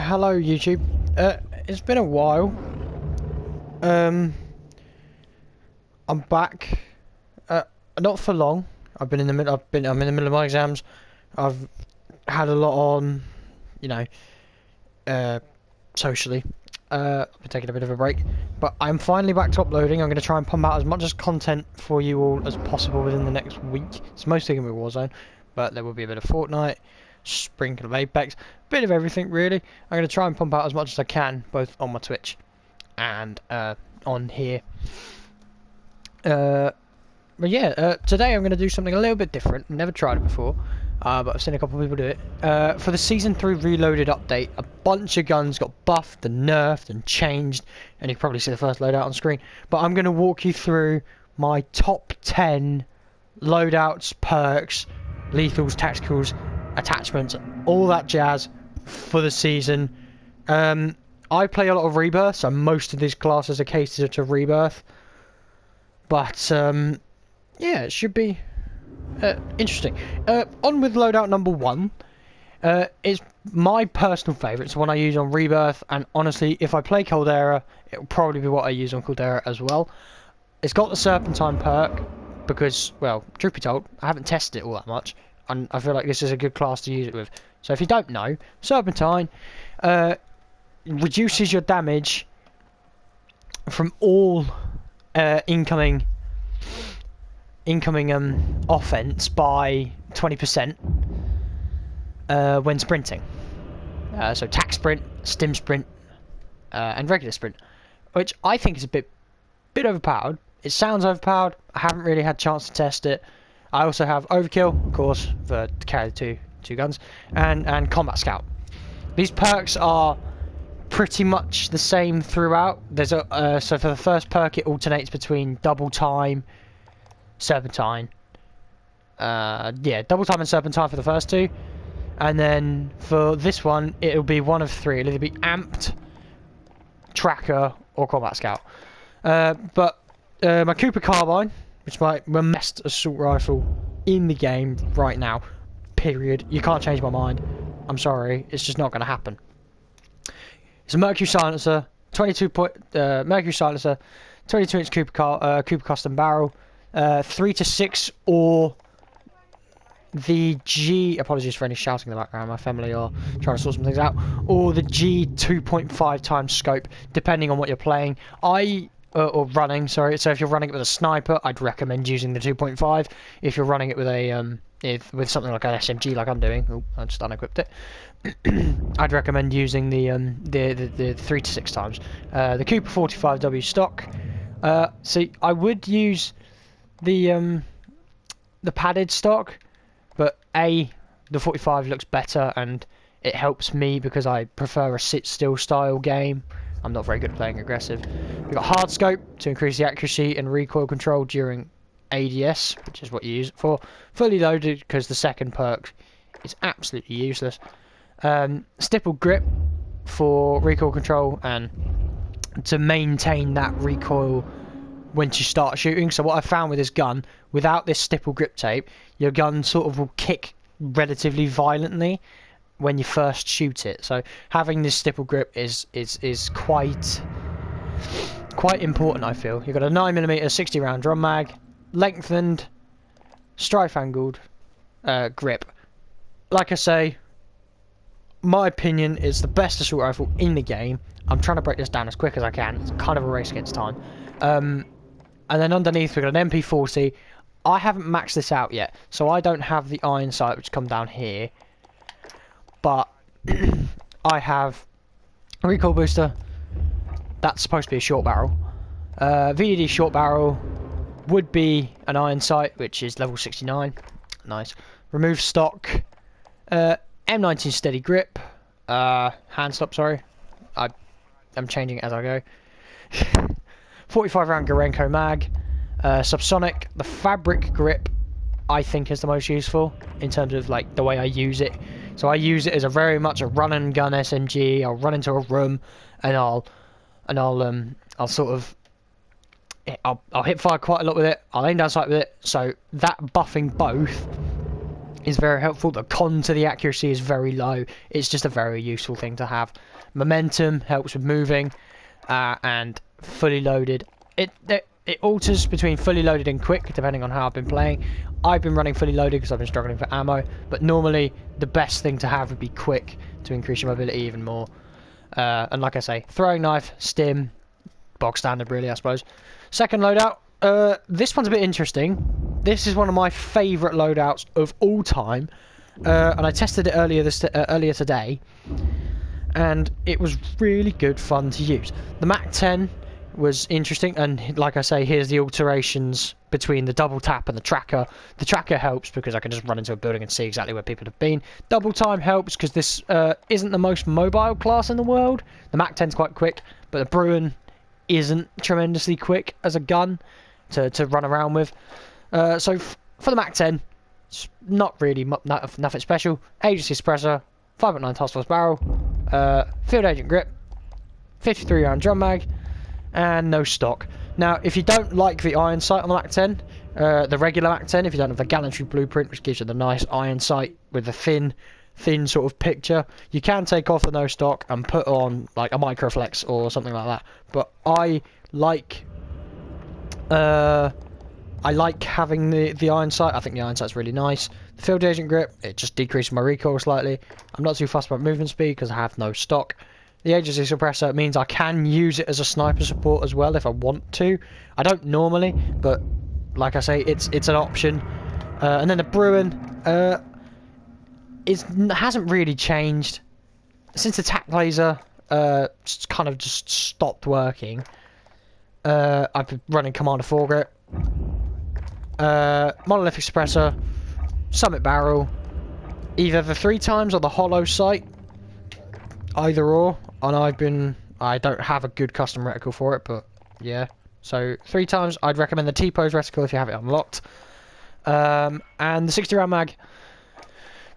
Hello YouTube. It's been a while. I'm back. Not for long. I'm in the middle of my exams. I've had a lot on, you know, socially. I've been taking a bit of a break, but I'm finally back to uploading. I'm going to try and pump out as much as content for you all as possible within the next week. It's mostly going to be Warzone, but there will be a bit of Fortnite, sprinkle of Apex, bit of everything really. I'm going to try and pump out as much as I can, both on my Twitch and on here. But yeah, today I'm going to do something a little bit different. I've never tried it before, but I've seen a couple of people do it. For the Season 3 Reloaded update, a bunch of guns got buffed and nerfed and changed, and you can probably see the first loadout on screen. But I'm going to walk you through my top 10 loadouts, perks, lethals, tacticals, attachments, all that jazz for the season. I play a lot of Rebirth, so most of these classes are catered to Rebirth. But yeah, it should be interesting. On with loadout number 1. It's my personal favourite. It's the one I use on Rebirth, and honestly, if I play Caldera, it'll probably be what I use on Caldera as well. It's got the Serpentine perk because, well, truth be told, I haven't tested it all that much, and I feel like this is a good class to use it with. So if you don't know, Serpentine reduces your damage from all incoming offense by 20% when sprinting. So tac sprint, stim sprint, and regular sprint, which I think is a bit overpowered. It sounds overpowered. I haven't really had a chance to test it. I also have Overkill, of course, to carry the two guns, and Combat Scout. These perks are pretty much the same throughout. There's a so for the first perk, it alternates between Double Time, Serpentine. Yeah, Double Time and Serpentine for the first two, and then for this one, it'll be one of three. It'll either be Amped, Tracker, or Combat Scout. But my Cooper Carbine, which is my best assault rifle in the game right now, period. You can't change my mind. I'm sorry, it's just not going to happen. It's a Mercury silencer, 22-inch Cooper custom barrel, 3 to 6 or the G. Apologies for any shouting in the background. My family are trying to sort some things out. Or the G 2.5 times scope, depending on what you're playing. Or running, sorry. So if you're running it with a sniper, I'd recommend using the 2.5. If you're running it with a with something like an SMG, like I'm doing, oh, I just unequipped it. I'd recommend using the 3 to 6 times. The Cooper 45W stock. See, I would use the padded stock, but the 45 looks better and it helps me because I prefer a sit-still style game. I'm not very good at playing aggressive. We've got hard scope to increase the accuracy and recoil control during ADS, which is what you use it for. Fully loaded because the second perk is absolutely useless. Stippled grip for recoil control and to maintain that recoil when you start shooting. So what I found with this gun, without this stipple grip tape, your gun sort of will kick relatively violently when you first shoot it. So having this stipple grip is quite important, I feel. You've got a 9mm 60 round drum mag, lengthened, strife angled grip. Like I say, my opinion is the best assault rifle in the game. I'm trying to break this down as quick as I can. It's kind of a race against time. And then underneath we've got an MP40. I haven't maxed this out yet, so I don't have the iron sight, which come down here. But I have a recoil booster. That's supposed to be a short barrel. VDD short barrel would be an iron sight, which is level 69. Nice. Remove stock. M19 steady grip. Hand stop, sorry. I'm changing it as I go. 45 round Gorenko mag. Subsonic. The fabric grip, I think, is the most useful in terms of like the way I use it. So I use it as very much a run and gun SMG. I'll run into a room and I'll sort of I'll hip fire quite a lot with it. I'll aim down sight with it. So that buffing both is very helpful. The con to the accuracy is very low. It's just a very useful thing to have. Momentum helps with moving, and fully loaded. It alters between fully loaded and quick depending on how I've been playing. I've been running fully loaded because I've been struggling for ammo, but normally the best thing to have would be quick to increase your mobility even more. And like I say, throwing knife, stim, bog standard really, I suppose. Second loadout, this one's a bit interesting. This is one of my favourite loadouts of all time, and I tested it earlier today, and it was really good fun to use. The MAC-10 was interesting, and like I say, here's the alterations between the double tap and the tracker. The tracker helps because I can just run into a building and see exactly where people have been. Double time helps because this isn't the most mobile class in the world. The MAC-10's quite quick, but the Bruin isn't tremendously quick as a gun to run around with. So for the MAC-10, it's not really nothing special. Agency suppressor, 5.9 task force barrel, field agent grip, 53 round drum mag, and no stock. Now, if you don't like the iron sight on the MAC-10, the regular MAC-10, if you don't have the gallantry blueprint, which gives you the nice iron sight with the thin sort of picture, you can take off the no stock and put on like a microflex or something like that. But I like having the iron sight. I think the iron sight's really nice. The field agent grip, it just decreases my recoil slightly. I'm not too fussed about movement speed because I have no stock. The agency suppressor means I can use it as a sniper support as well if I want to. I don't normally, but like I say, it's an option. And then the Bruin hasn't really changed since the tac laser kind of just stopped working. I've been running Commander foregrip, monolithic suppressor, summit barrel, either the 3 times or the hollow sight, either or. And I don't have a good custom reticle for it, but yeah. So 3 times, I'd recommend the T-pose reticle if you have it unlocked, and the 60 round mag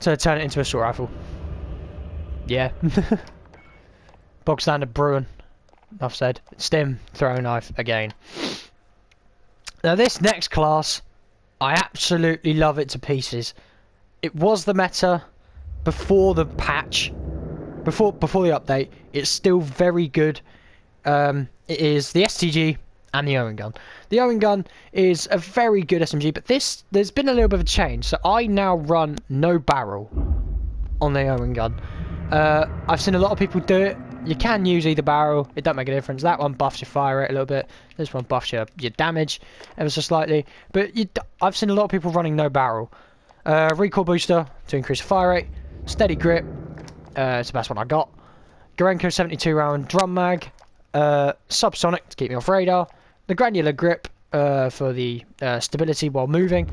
to turn it into a assault rifle. Yeah. Bog standard Bruin. Enough said. Stim, throwing knife again. Now this next class, I absolutely love it to pieces. It was the meta before the patch, before the update. It's still very good. It is the STG and the Owen gun. The Owen gun is a very good SMG, but there's been a little bit of a change. So I now run no barrel on the Owen gun. I've seen a lot of people do it. You can use either barrel, it don't make a difference. That one buffs your fire rate a little bit. This one buffs your damage ever so slightly. But I've seen a lot of people running no barrel. Recoil booster to increase fire rate. Steady grip, it's the best one I got. Gorenko 72 round drum mag. Subsonic to keep me off radar. The granular grip for the stability while moving.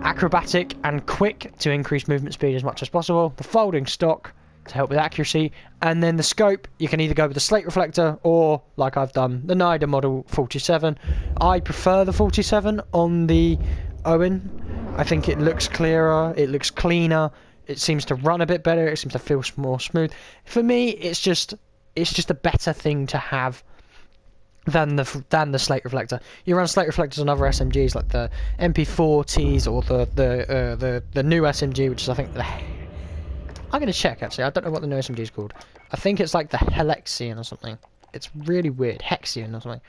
Acrobatic and quick to increase movement speed as much as possible. The folding stock to help with accuracy, and then the scope, you can either go with the slate reflector or, like I've done, the NIDA model 47. I prefer the 47 on the Owen. I think it looks clearer, it looks cleaner, it seems to run a bit better, it seems to feel more smooth. For me, it's just a better thing to have than the slate reflector. You run slate reflectors on other SMGs like the MP40s or the new SMG, which is I think I'm going to check, actually. I don't know what the new SMG is called. I think it's like the Helexion or something. It's really weird. Hexion or something.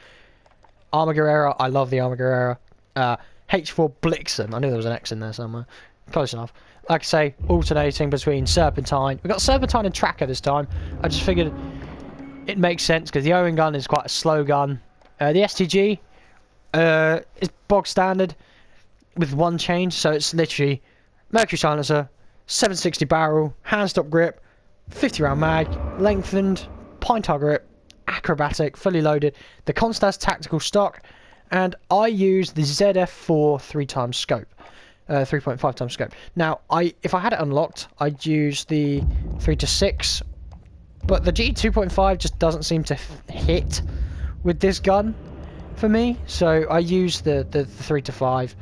Arma Guerrera. I love the Arma Guerrera. H4 Blixen. I knew there was an X in there somewhere. Close enough. Like I say, alternating between Serpentine. We've got Serpentine and Tracker this time. I just figured it makes sense because the Owen gun is quite a slow gun. The STG is bog standard with one change. So it's literally Mercury Silencer, 760 barrel, handstop grip, 50 round mag, lengthened, pine-tar grip, acrobatic, fully loaded, the Constas tactical stock, and I use the ZF4 3 times scope, 3.5 times scope. Now, if I had it unlocked, I'd use the 3 to 6, but the G2.5 just doesn't seem to hit with this gun for me, so I use the 3 to 5.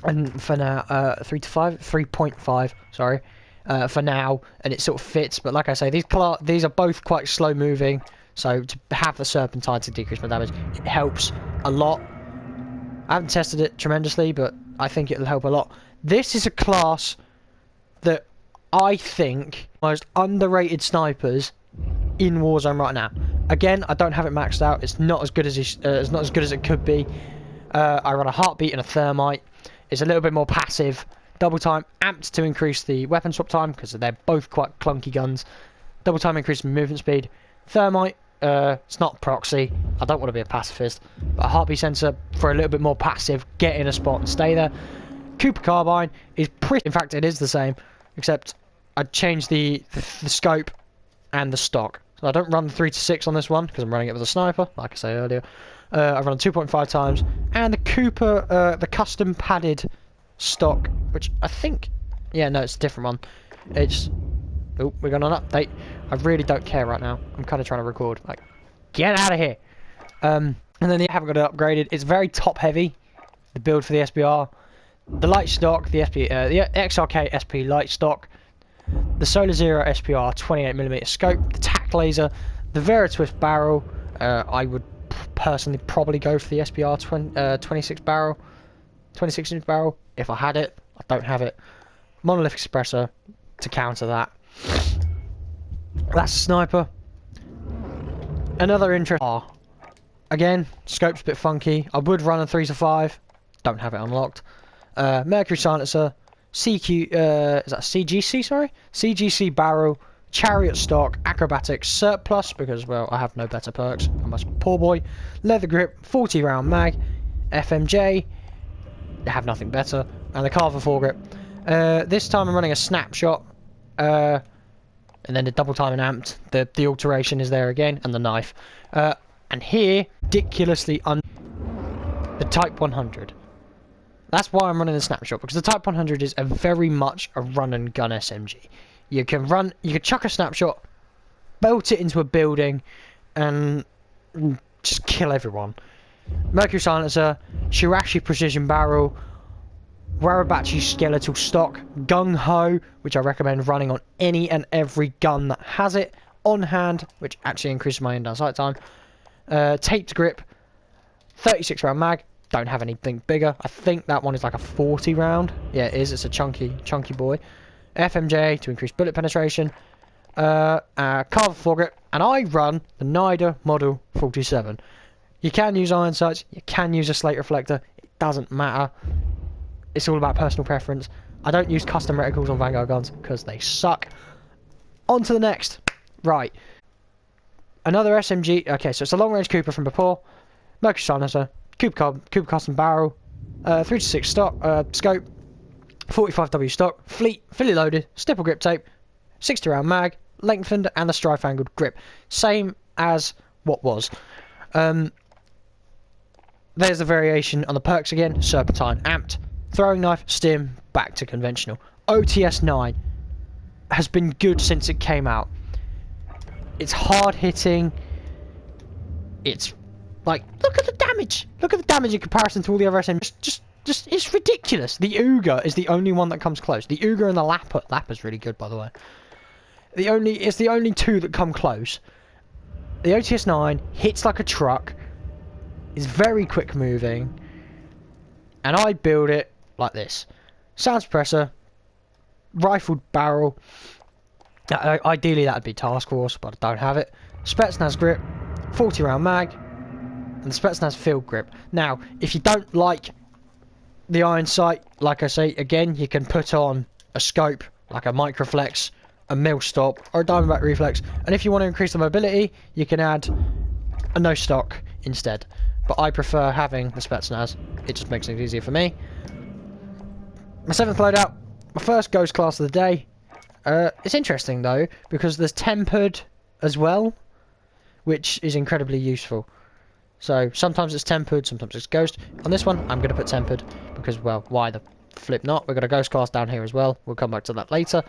And for now, 3.5, sorry, for now, and it sort of fits. But like I say, these are both quite slow moving, so to have the Serpentine to decrease my damage, it helps a lot. I haven't tested it tremendously, but I think it'll help a lot. This is a class that I think most underrated snipers in Warzone right now. Again, I don't have it maxed out. It's not as good as it could be. I run a heartbeat and a thermite. It's a little bit more passive. Double time amped to increase the weapon swap time because they're both quite clunky guns. Double time increases movement speed. Thermite, it's not proxy. I don't want to be a pacifist, but a heartbeat sensor for a little bit more passive. Get in a spot and stay there. Cooper carbine is pretty. In fact, it is the same, except I changed the scope and the stock. So I don't run the 3-6 on this one because I'm running it with a sniper, like I say earlier. I run 2.5 times, and the Cooper, the custom padded stock, which I think, yeah, no, it's a different one. It's, oh, we're going on update. I really don't care right now. I'm kind of trying to record. Like, get out of here. And then you haven't got it upgraded. It's very top heavy. The build for the SBR, the light stock, the XRK SP light stock, the Solar Zero SPR 28mm scope, the tac laser, the Veritwist barrel. I would personally probably go for the SPR 26-inch barrel if I had it. I don't have it. Monolithic suppressor to counter that. That's a sniper. Another interest. Again, scope's a bit funky. I would run a 3-5. Don't have it unlocked. Mercury silencer. CQ, is that CGC, sorry? CGC barrel, chariot stock, acrobatics, surplus, because, well, I have no better perks. I'm a poor boy. Leather grip, 40 round mag, FMJ, I have nothing better, and the Carver foregrip. This time I'm running a snapshot, and then the double time and amped. The alteration is there again, and the knife. And here, ridiculously the Type 100. That's why I'm running the snapshot, because the Type 100 is very much a run and gun SMG. You can chuck a snapshot, bolt it into a building, and just kill everyone. Mercury silencer, Shirashi precision barrel, Warabachi skeletal stock, gung ho, which I recommend running on any and every gun that has it, on hand, which actually increases my in-down sight time, taped grip, 36 round mag. Don't have anything bigger. I think that one is like a 40 round. Yeah, it is. It's a chunky boy. FMJ to increase bullet penetration. Carver foregrip. And I run the NIDA Model 47. You can use iron sights. You can use a slate reflector. It doesn't matter. It's all about personal preference. I don't use custom reticles on Vanguard guns because they suck. On to the next. Right. Another SMG. Okay, so it's a long-range Cooper from before. Mercury silencer. Cooper custom barrel, 3-6 stock, scope, 45W stock, fleet, fully loaded, stipple grip tape, 60 round mag, lengthened, and the strife angled grip. Same as what was. There's the variation on the perks again. Serpentine, amped, throwing knife, stim, back to conventional. OTS 9 has been good since it came out. It's hard hitting. It's like, look at the damage! Look at the damage in comparison to all the other SMGs. Just, it's ridiculous. The Uga is the only one that comes close. The Uga and the Lapper. Lapper's really good, by the way. It's the only two that come close. The OTS 9 hits like a truck, is very quick moving, and I build it like this. Sound suppressor, rifled barrel. Ideally that would be Task Force, but I don't have it. Spetsnaz grip, 40 round mag, and the Spetsnaz field grip. Now, if you don't like the iron sight, like I say, again, you can put on a scope, like a Microflex, a Mill Stop, or a Diamondback Reflex. And if you want to increase the mobility, you can add a no stock instead. But I prefer having the Spetsnaz. It just makes it easier for me. My 7th loadout, my first ghost class of the day. It's interesting, though, because there's tempered as well, which is incredibly useful. So sometimes it's tempered, sometimes it's ghost. On this one, I'm going to put tempered because, well, why the flip not? We've got a ghost class down here as well. We'll come back to that later.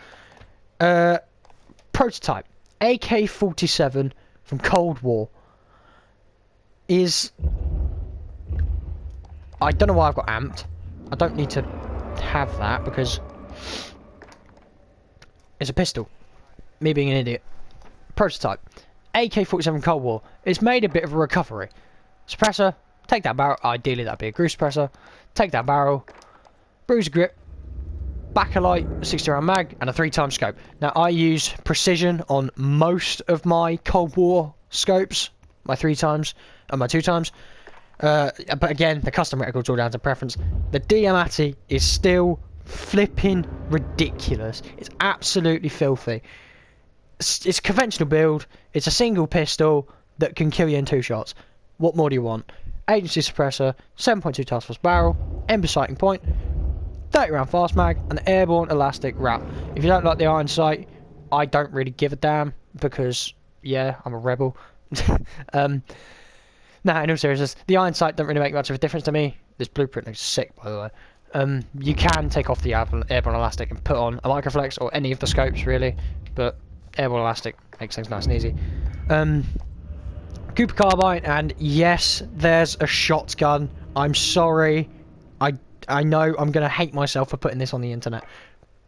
Prototype AK-47 from Cold War is... I don't know why I've got amped. I don't need to have that because it's a pistol. Me being an idiot. Prototype AK-47 Cold War. It's made a bit of a recovery. Suppressor, take that barrel. Ideally that'd be a grease suppressor. Take that barrel, bruiser grip, backlight, 60 round mag, and a 3x scope. Now I use precision on most of my Cold War scopes, my 3x and my 2x. But again, the custom reticle's all down to preference. The Diamatti is still flipping ridiculous. It's absolutely filthy. It's a conventional build. It's a single pistol that can kill you in 2 shots. What more do you want? Agency suppressor, 7.2 task force barrel, ember sighting point, 30 round fast mag, and airborne elastic wrap. If you don't like the iron sight, I don't really give a damn because, yeah, I'm a rebel. Nah, in all seriousness, the iron sight don't really make much of a difference to me. This blueprint looks sick, by the way. You can take off the airborne elastic and put on a microflex or any of the scopes, really, but airborne elastic makes things nice and easy. Cooper carbine, and yes, there's a shotgun. I'm sorry. I know I'm going to hate myself for putting this on the internet.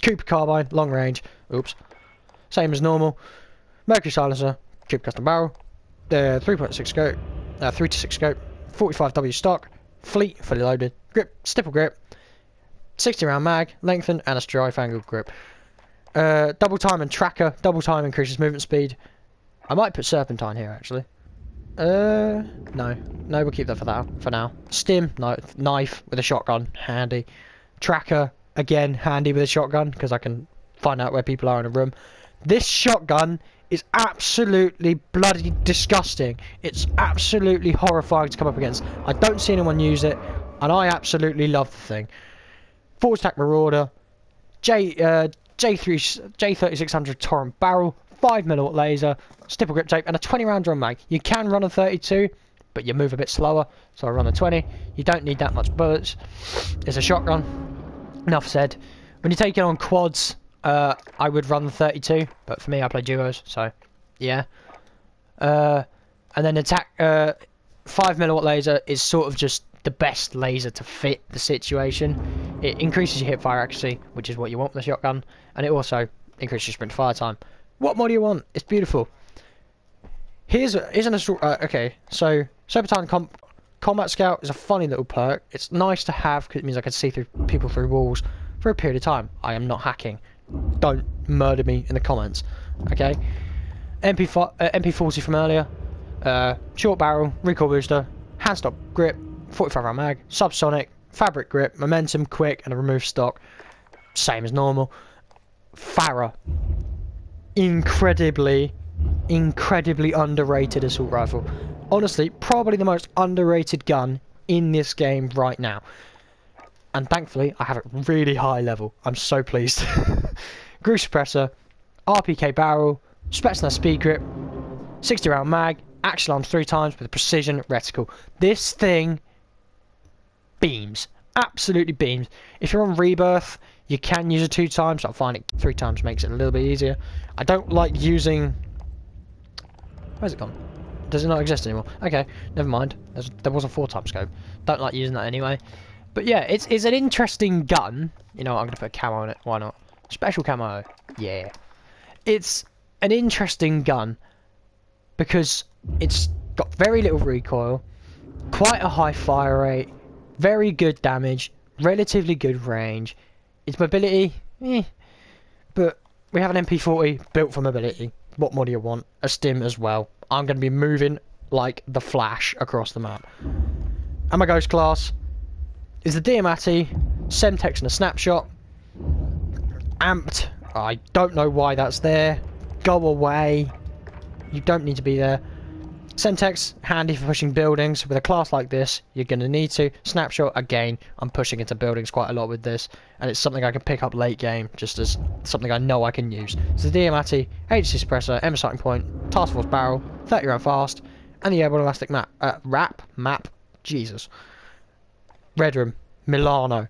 Cooper carbine, long range. Oops. Same as normal. Mercury silencer, Cooper custom barrel. The 3.6 scope, 3 to 6 scope, 45W stock, fleet, fully loaded, grip, stipple grip, 60 round mag, lengthened, and a strife angle grip. Double time and tracker. Double time increases movement speed. I might put serpentine here actually. No, we'll keep that for now. Stim, no, knife with a shotgun, handy. Tracker, again, handy with a shotgun because I can find out where people are in a room. This shotgun is absolutely bloody disgusting. It's absolutely horrifying to come up against. I don't see anyone use it, and I absolutely love the thing. Forward stack Marauder, J3600 Torrent barrel, 5mm laser, stipple grip tape, and a 20 round drum mag. You can run a 32, but you move a bit slower, so I run a 20. You don't need that much bullets. It's a shotgun. Enough said. When you take it on quads, I would run the 32, but for me, I play duos, so yeah. And then attack 5mm laser is sort of just the best laser to fit the situation. It increases your hip fire accuracy, which is what you want with a shotgun, and it also increases your sprint fire time. What more do you want? It's beautiful. Here's an assault. Okay, so Serpentine Combat Scout is a funny little perk. It's nice to have because it means I can see through people through walls for a period of time. I am not hacking. Don't murder me in the comments. Okay. MP40 from earlier. Short barrel, recoil booster, hand stop grip, 45 round mag, subsonic, fabric grip, momentum, quick, and a remove stock. Same as normal. Farah. Incredibly underrated assault rifle. Honestly, probably the most underrated gun in this game right now. And thankfully, I have it really high level. I'm so pleased. Groove suppressor, RPK barrel, Spetsnaz speed grip, 60 round mag, action arms 3 times with a precision reticle. This thing beams. Absolutely beams. If you're on Rebirth, you can use it 2 times. I find it 3 times makes it a little bit easier. I don't like using... Where's it gone? Does it not exist anymore? Okay, never mind. There was a 4x scope. Don't like using that anyway. But yeah, it's an interesting gun. You know what, I'm going to put a camo on it. Why not? Special camo. Yeah. It's an interesting gun because it's got very little recoil, quite a high fire rate, very good damage, relatively good range. Its mobility, but we have an MP40 built for mobility. What more do you want? A stim as well. I'm going to be moving like the Flash across the map. And my ghost class is the Diamatti, Semtex and a snapshot. Amped. I don't know why that's there. Go away. You don't need to be there. Semtex, handy for pushing buildings. With a class like this, you're going to need to. Snapshot, again, I'm pushing into buildings quite a lot with this. And it's something I can pick up late game, just as something I know I can use. So the Diamatti, agency suppressor, ember sighting point, task force barrel, 30 round fast, and the airborne elastic map. Jesus. Red Room, Milano.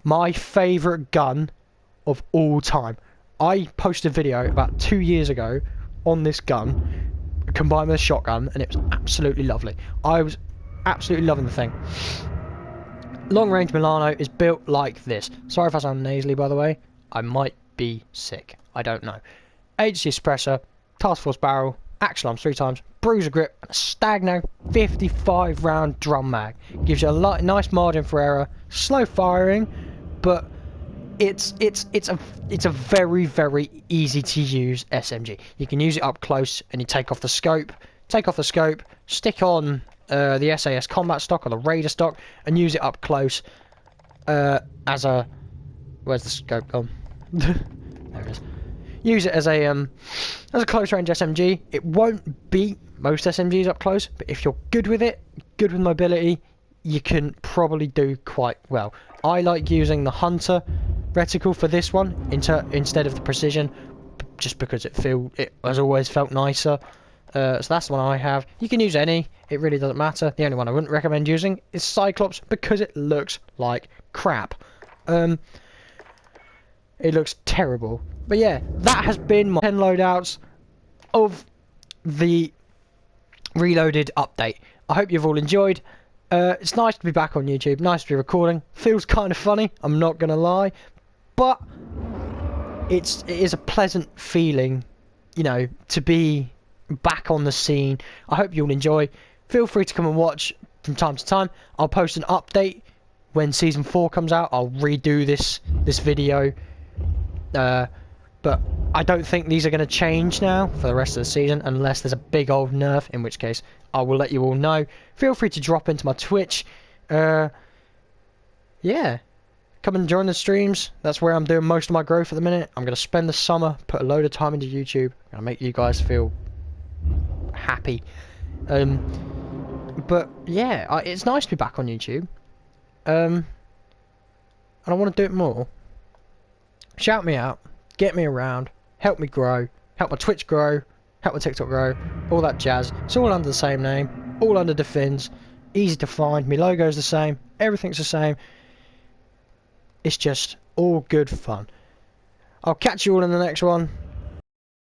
My favourite gun of all time. I posted a video about 2 years ago on this gun, combined with a shotgun, and it was absolutely lovely. I was absolutely loving the thing. Long range Milano is built like this. Sorry if I sound nasally, by the way. I might be sick. I don't know. Agency suppressor, task force barrel, action arms 3 times, bruiser grip, and a Stagno 55 round drum mag. Gives you a nice margin for error. Slow firing, but it's a very easy to use SMG. You can use it up close, and you take off the scope, stick on the SAS combat stock or the Raider stock, and use it up close as a. Where's the scope gone? There it is. Use it as a close range SMG. It won't beat most SMGs up close, but if you're good with it, good with mobility, you can probably do quite well. I like using the Hunter reticle for this one instead of the Precision, just because it has always felt nicer. So that's the one I have. You can use any, it really doesn't matter. The only one I wouldn't recommend using is Cyclops because it looks like crap. It looks terrible. But yeah, that has been my 10 loadouts of the Reloaded update. I hope you've all enjoyed. It's nice to be back on YouTube, nice to be recording. Feels kind of funny, I'm not gonna lie, but it is a pleasant feeling, you know, to be back on the scene. I hope you'll enjoy. Feel free to come and watch from time to time. I'll post an update when season 4 comes out. I'll redo this video, but I don't think these are going to change now for the rest of the season unless there's a big old nerf, in which case I will let you all know. Feel free to drop into my Twitch. Yeah, come and join the streams. That's where I'm doing most of my growth at the minute. I'm going to spend the summer, put a load of time into YouTube. I'm going to make you guys feel happy. But yeah, it's nice to be back on YouTube. And I want to do it more. Shout me out, get me around, help me grow, help my Twitch grow, help my TikTok grow, all that jazz. It's all under the same name, all under DeFINNZz, easy to find. My logo's the same, everything's the same. It's just all good fun. I'll catch you all in the next one.